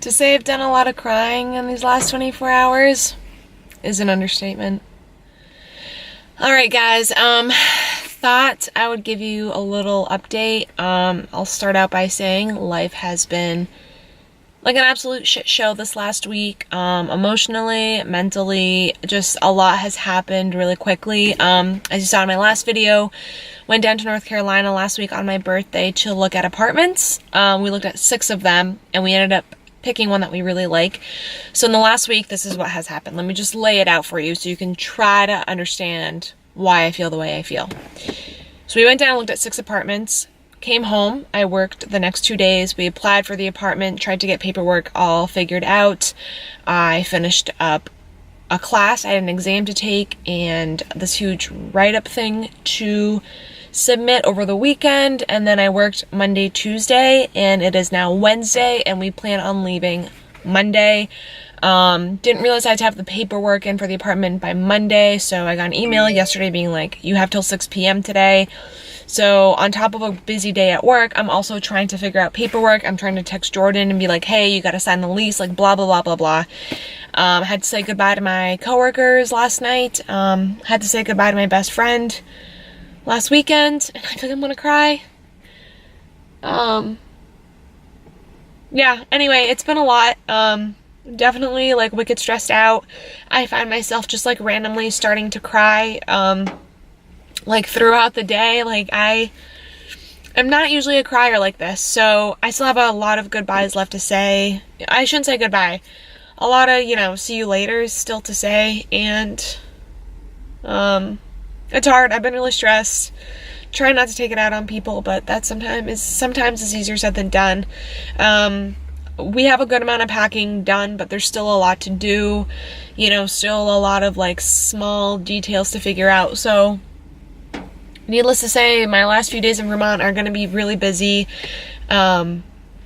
To say I've done a lot of crying in these last 24 hours is an understatement. Alright guys, thought I would give you a little update. I'll start out by saying life has been like an absolute shit show this last week. Emotionally, mentally, just a lot has happened really quickly. As you saw in my last video, went down to North Carolina last week on my birthday to look at apartments. We looked at 6 of them, and we ended up picking one that we really like. So in the last week, this is what has happened. Let me just lay it out for you so you can try to understand why I feel the way I feel. So we went down and looked at 6 apartments. Came home, I worked the next 2 days. We applied for the apartment, tried to get paperwork all figured out. I finished up a class, I had an exam to take, and this huge write-up thing to submit over the weekend, and then I worked Monday, Tuesday, and it is now Wednesday, and we plan on leaving Monday. Didn't realize I had to have the paperwork in for the apartment by Monday, so I got an email yesterday being like, you have till 6 p.m. today. So on top of a busy day at work, I'm also trying to figure out paperwork. I'm trying to text Jordan and be like, hey, you gotta sign the lease, like blah, blah, blah, blah, blah. Had to say goodbye to my coworkers last night. Had to say goodbye to my best friend last weekend, and I think I'm gonna cry. Yeah, anyway, it's been a lot. Definitely like wicked stressed out. I find myself just like randomly starting to cry, like throughout the day. Like I'm not usually a crier like this, so I still have a lot of goodbyes left to say. I shouldn't say goodbye. A lot of, see you laters still to say, and, it's hard. I've been really stressed. Trying not to take it out on people, but that sometimes is easier said than done. We have a good amount of packing done, but there's still a lot to do. Still a lot of like small details to figure out. So, needless to say, my last few days in Vermont are going to be really busy.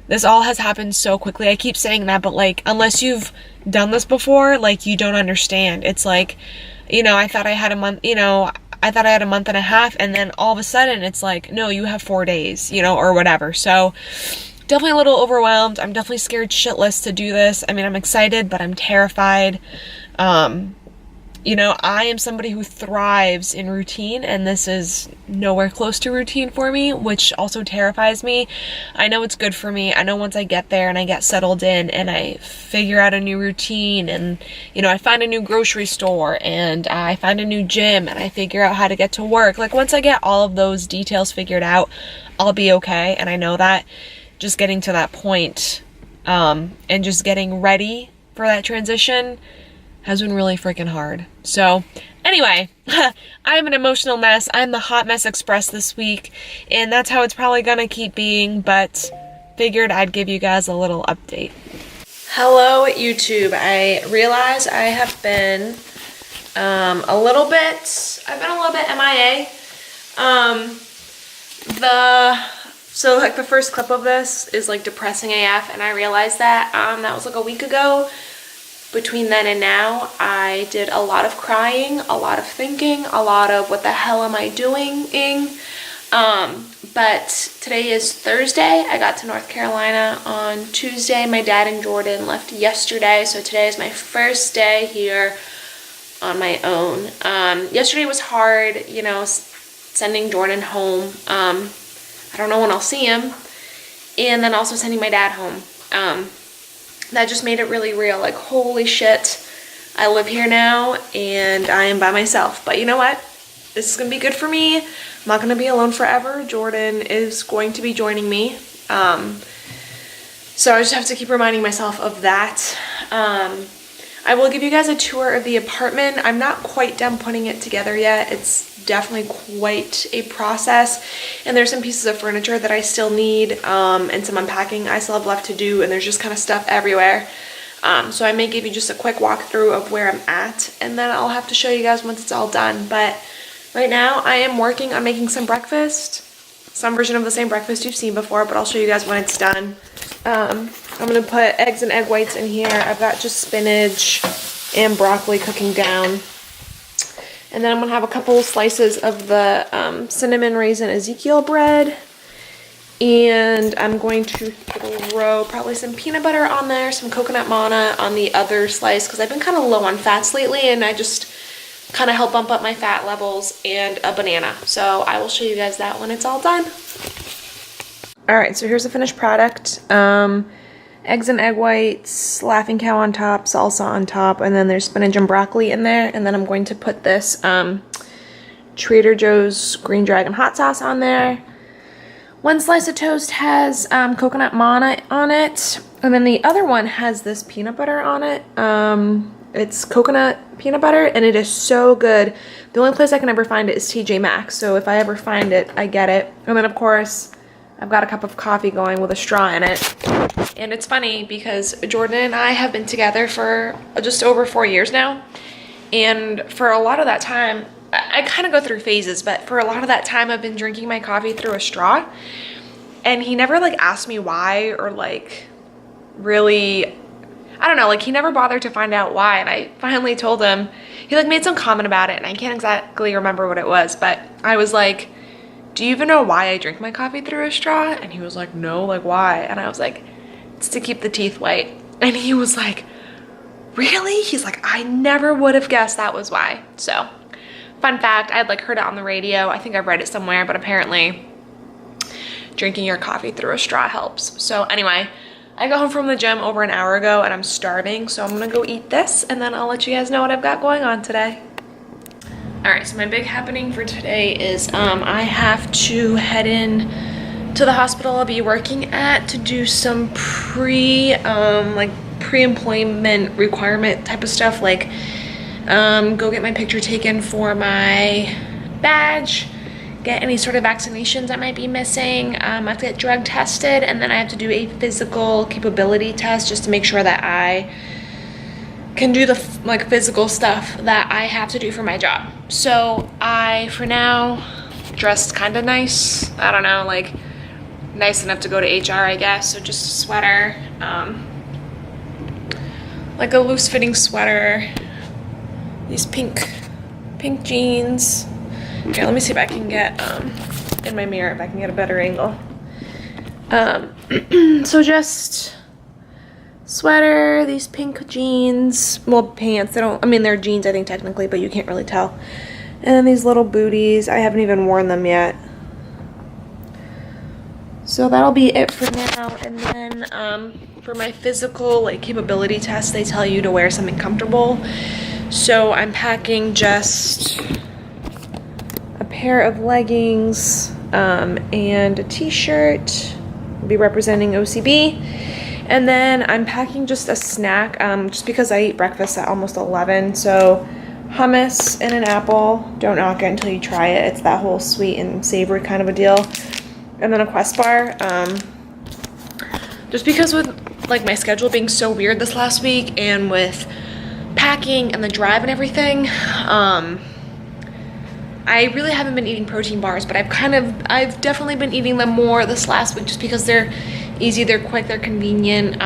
This all has happened so quickly. I keep saying that, but like, unless you've done this before, like, you don't understand. It's like, I thought I had a month, I thought I had a month and a half, and then all of a sudden it's like, no, you have 4 days, or whatever. So definitely a little overwhelmed. I'm definitely scared shitless to do this. I mean, I'm excited, but I'm terrified. I am somebody who thrives in routine, and this is nowhere close to routine for me, which also terrifies me. I know it's good for me. I know once I get there and I get settled in and I figure out a new routine, and, I find a new grocery store and I find a new gym and I figure out how to get to work. Like, once I get all of those details figured out, I'll be okay. And I know that just getting to that point, and just getting ready for that transition has been really freaking hard. So, anyway, I'm an emotional mess. I'm the Hot Mess Express this week, and that's how it's probably gonna keep being, but figured I'd give you guys a little update. Hello, YouTube. I realize I have been a little bit MIA. So like the first clip of this is like depressing AF, and I realized that that was like a week ago. Between then and now, I did a lot of crying, a lot of thinking, a lot of what the hell am I doing-ing. But today is Thursday. I got to North Carolina on Tuesday. My dad and Jordan left yesterday, so today is my first day here on my own. Yesterday was hard, sending Jordan home. I don't know when I'll see him. And then also sending my dad home. That just made it really real. Like, holy shit, I live here now and I am by myself. But you know what? This is gonna be good for me. I'm not gonna be alone forever. Jordan is going to be joining me. So I just have to keep reminding myself of that. I will give you guys a tour of the apartment. I'm not quite done putting it together yet. It's definitely quite a process, and there's some pieces of furniture that I still need, and some unpacking I still have left to do, and there's just kind of stuff everywhere. So I may give you just a quick walkthrough of where I'm at, and then I'll have to show you guys once it's all done. But right now I am working on making some breakfast, some version of the same breakfast you've seen before, but I'll show you guys when it's done. I'm gonna put eggs and egg whites in here. I've got just spinach and broccoli cooking down. And then I'm gonna have a couple slices of the cinnamon raisin Ezekiel bread. And I'm going to throw probably some peanut butter on there, some coconut manna on the other slice, because I've been kind of low on fats lately, and I just kind of help bump up my fat levels, and a banana. So I will show you guys that when it's all done. All right, so here's the finished product. Eggs and egg whites, Laughing Cow on top, salsa on top, and then there's spinach and broccoli in there. And then I'm going to put this Trader Joe's Green Dragon hot sauce on there. One slice of toast has coconut manna on it, and then the other one has this peanut butter on it. It's coconut peanut butter, and it is so good. The only place I can ever find it is TJ Maxx, so if I ever find it, I get it. And then, of course, I've got a cup of coffee going with a straw in it. And it's funny because Jordan and I have been together for just over 4 years now. And for a lot of that time, I kind of go through phases, but for a lot of that time, I've been drinking my coffee through a straw. And he never like asked me why, or like really, I don't know, like he never bothered to find out why. And I finally told him, he like made some comment about it, and I can't exactly remember what it was, but I was like, do you even know why I drink my coffee through a straw? And he was like, no, like why? And I was like, it's to keep the teeth white. And he was like, really? He's like, I never would have guessed that was why. So fun fact, I'd like heard it on the radio. I think I've read it somewhere, but apparently drinking your coffee through a straw helps. So anyway, I got home from the gym over an hour ago and I'm starving. So I'm gonna go eat this and then I'll let you guys know what I've got going on today. All right, so my big happening for today is I have to head in to the hospital I'll be working at to do some pre-employment requirement type of stuff, like go get my picture taken for my badge, get any sort of vaccinations I might be missing. I have to get drug tested, and then I have to do a physical capability test just to make sure that I can do the like physical stuff that I have to do for my job. So I, for now, dressed kind of nice. I don't know, like nice enough to go to HR, I guess. So just a sweater, like a loose fitting sweater, these pink jeans. Here, let me see if I can get, in my mirror, if I can get a better angle. So just sweater, these pink jeans, well, pants, they're jeans, I think, technically, but you can't really tell. And then these little booties, I haven't even worn them yet. So that'll be it for now. And then for my physical like capability test, they tell you to wear something comfortable. So I'm packing just a pair of leggings and a t-shirt. I'll be representing OCB. And then I'm packing just a snack, just because I eat breakfast at almost 11. So hummus and an apple. Don't knock it until you try it. It's that whole sweet and savory kind of a deal. And then a Quest bar. Just because with like my schedule being so weird this last week, and with packing and the drive and everything, I really haven't been eating protein bars, but I've definitely been eating them more this last week just because they're easy, they're quick, they're convenient.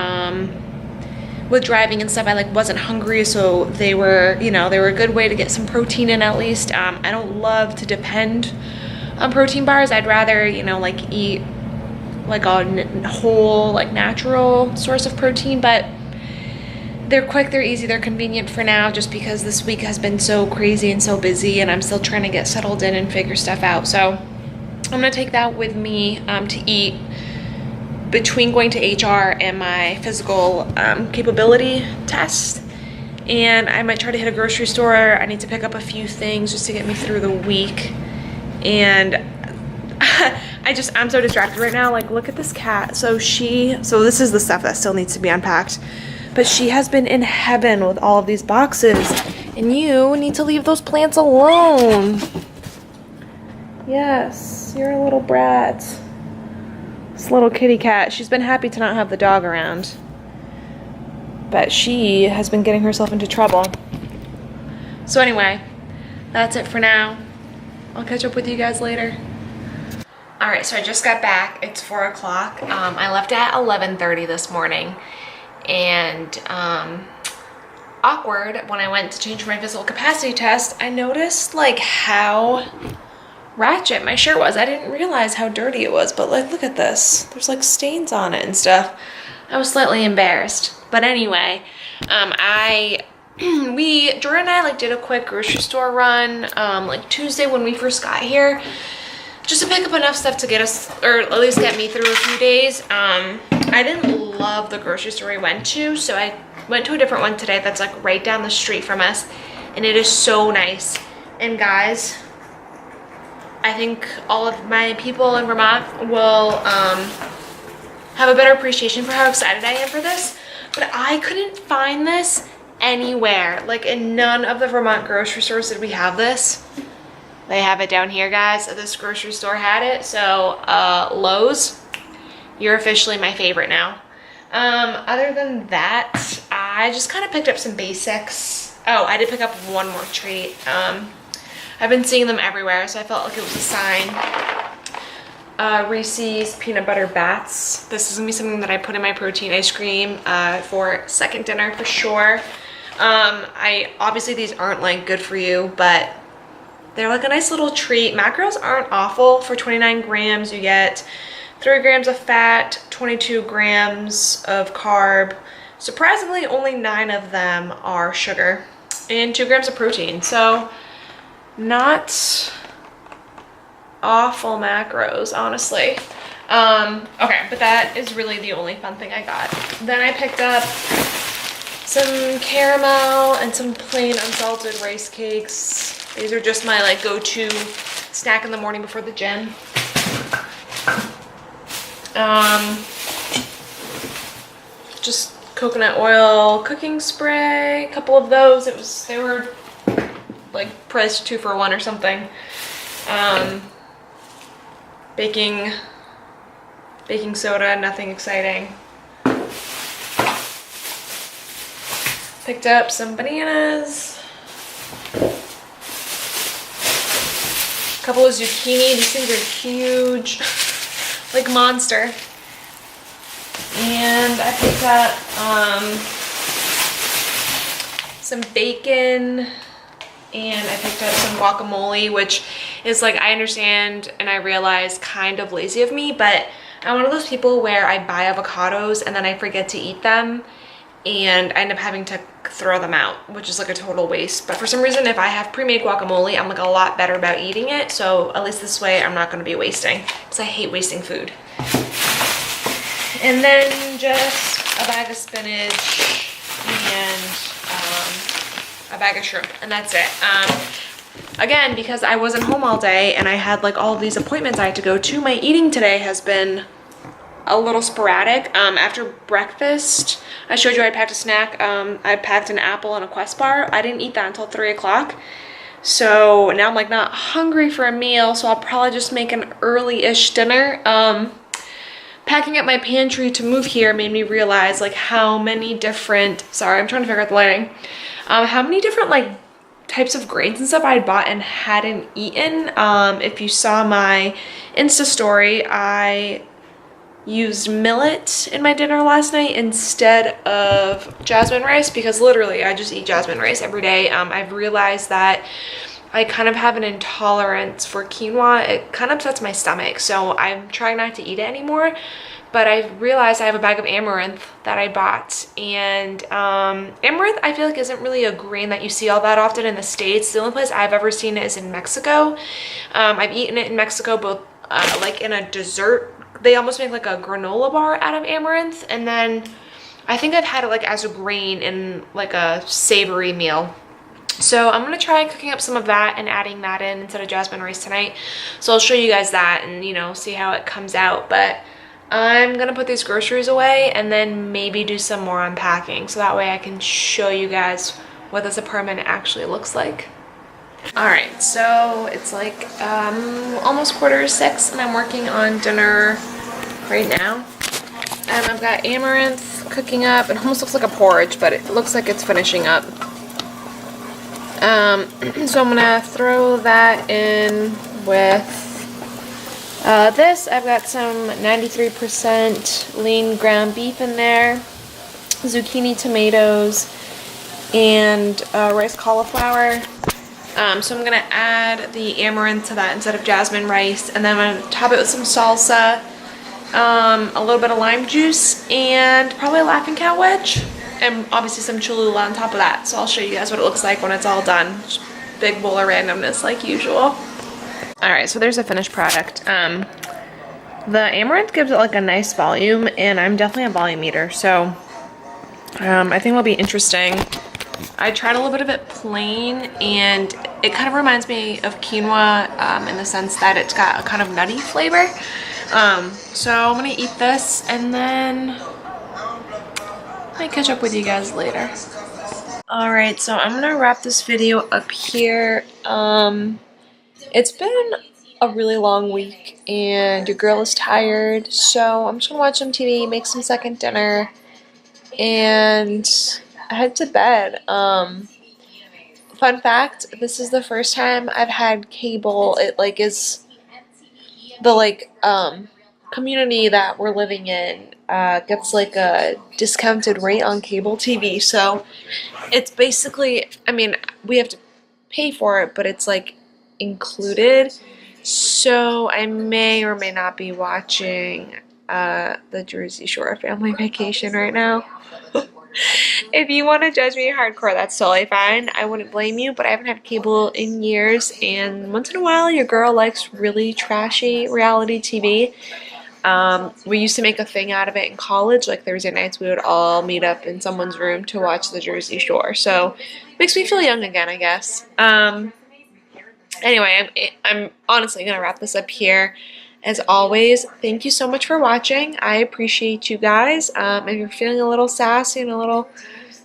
With driving and stuff, I like wasn't hungry, so they were a good way to get some protein in at least. I don't love to depend on protein bars. I'd rather, like eat like a whole, like natural source of protein, but they're quick, they're easy, they're convenient for now, just because this week has been so crazy and so busy, and I'm still trying to get settled in and figure stuff out. So I'm gonna take that with me to eat between going to HR and my physical capability test. And I might try to hit a grocery store. I need to pick up a few things just to get me through the week. And I'm so distracted right now. Like, look at this cat. So this is the stuff that still needs to be unpacked. But she has been in heaven with all of these boxes. And you need to leave those plants alone. Yes, you're a little brat. This little kitty cat, she's been happy to not have the dog around. But she has been getting herself into trouble. So anyway, that's it for now. I'll catch up with you guys later. All right, so I just got back. It's 4 o'clock. I left at 11:30 this morning. And awkward, when I went to change my physical capacity test, I noticed like how ratchet my shirt was. I didn't realize how dirty it was, but like, look at this. There's like stains on it and stuff. I was slightly embarrassed. But anyway, Jordan and I like did a quick grocery store run like Tuesday when we first got here, just to pick up enough stuff to get us, or at least get me through a few days. I didn't love the grocery store we went to, so I went to a different one today that's like right down the street from us, and it is so nice. And guys, I think all of my people in Vermont will have a better appreciation for how excited I am for this, but I couldn't find this anywhere. Like in none of the Vermont grocery stores did we have this. They have it down here, guys. This grocery store had it. So Lowe's, you're officially my favorite now. Other than that, I just kind of picked up some basics. Oh, I did pick up one more treat. I've been seeing them everywhere, so I felt like it was a sign. Reese's peanut butter bats. This is gonna be something that I put in my protein ice cream for second dinner for sure. Obviously these aren't like good for you, but they're like a nice little treat. Macros aren't awful. For 29 grams, you get 3 grams of fat, 22 grams of carb. Surprisingly, only 9 of them are sugar, and 2 grams of protein. So not awful macros, honestly. Okay, but that is really the only fun thing I got. Then I picked up some caramel and some plain unsalted rice cakes. These are just my like go-to snack in the morning before the gym. Just coconut oil cooking spray, a couple of those. They were like priced 2 for 1 or something. Baking soda, nothing exciting. Picked up some bananas. A couple of zucchini. These things are huge, like monster. And I picked up some bacon, and I picked up some guacamole, which is like, I understand and I realize kind of lazy of me, but I'm one of those people where I buy avocados and then I forget to eat them, and I end up having to throw them out, which is like a total waste. But for some reason, if I have pre-made guacamole, I'm like a lot better about eating it. So at least this way I'm not going to be wasting, because I hate wasting food. And then just a bag of spinach and a bag of shrimp, and that's it. Again, because I wasn't home all day and I had like all of these appointments I had to go to, my eating today has been a little sporadic. After breakfast, I showed you I packed a snack. I packed an apple and a Quest bar. I didn't eat that until 3 o'clock. So now I'm like not hungry for a meal, so I'll probably just make an early-ish dinner. Packing up my pantry to move here made me realize like how many different, sorry, I'm trying to figure out the lighting. How many different like types of grains and stuff I had bought and hadn't eaten. If you saw my Insta story, I used millet in my dinner last night instead of jasmine rice, because literally I just eat jasmine rice every day. I've realized that I kind of have an intolerance for quinoa. It kind of upsets my stomach, so I'm trying not to eat it anymore. But I realized I have a bag of amaranth that I bought, and amaranth I feel like isn't really a grain that you see all that often in the States. The only place I've ever seen it is in Mexico. I've eaten it in Mexico, both like in a dessert. They almost make like a granola bar out of amaranth, and then I think I've had it like as a grain in like a savory meal. So I'm gonna try cooking up some of that and adding that in instead of jasmine rice tonight. So I'll show you guys that and, you know, see how it comes out. But I'm gonna put these groceries away and then maybe do some more unpacking, so that way I can show you guys what this apartment actually looks like. All right, so it's like almost 5:45 and I'm working on dinner right now. I've got amaranth cooking up. It almost looks like a porridge, but it looks like it's finishing up. So I'm gonna throw that in with this. I've got some 93% lean ground beef in there, zucchini, tomatoes, and rice cauliflower. So I'm gonna add the amaranth to that instead of jasmine rice, and then I'm gonna top it with some salsa, a little bit of lime juice, and probably a Laughing Cow wedge, and obviously some Cholula on top of that. So I'll show you guys what it looks like when it's all done. Just big bowl of randomness like usual. Alright, so there's a finished product. The amaranth gives it like a nice volume, and I'm definitely a volume eater, so I think it'll be interesting. I tried a little bit of it plain, and it kind of reminds me of quinoa in the sense that it's got a kind of nutty flavor. So I'm gonna eat this, and then I might catch up with you guys later. Alright, so I'm gonna wrap this video up here. It's been a really long week, and your girl is tired, so I'm just gonna watch some TV, make some second dinner, and head to bed. Fun fact, this is the first time I've had cable. It like is the like community that we're living in gets like a discounted rate on cable TV, so it's basically, I mean, we have to pay for it, but it's like included. So I may or may not be watching the Jersey Shore Family Vacation right now. If you want to judge me hardcore, that's totally fine. I wouldn't blame you, but I haven't had cable in years, and once in a while your girl likes really trashy reality TV. We used to make a thing out of it in college. Like Thursday nights we would all meet up in someone's room to watch the Jersey Shore. So it makes me feel young again, I guess. Anyway, I'm honestly going to wrap this up here. As always, thank you so much for watching. I appreciate you guys. If you're feeling a little sassy and a little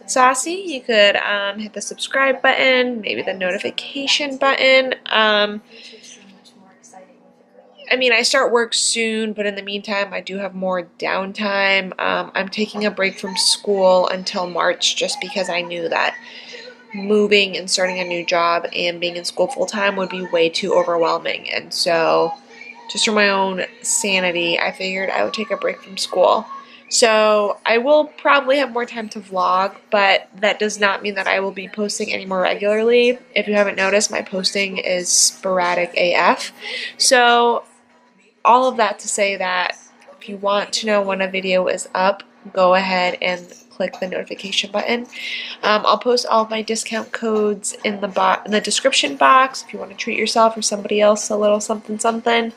saucy, you could hit the subscribe button, maybe the notification button. I mean, I start work soon, but in the meantime, I do have more downtime. I'm taking a break from school until March just because I knew that moving and starting a new job and being in school full-time would be way too overwhelming. And so, just for my own sanity, I figured I would take a break from school. So I will probably have more time to vlog, but that does not mean that I will be posting any more regularly. If you haven't noticed, my posting is sporadic AF. So all of that to say that if you want to know when a video is up, go ahead and click the notification button. I'll post all of my discount codes in the description box if you want to treat yourself or somebody else a little something something.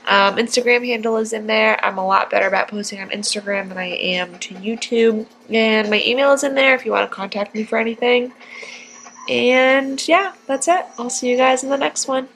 Instagram handle is in there. I'm a lot better about posting on Instagram than I am to YouTube. And my email is in there if you want to contact me for anything. And yeah, that's it. I'll see you guys in the next one.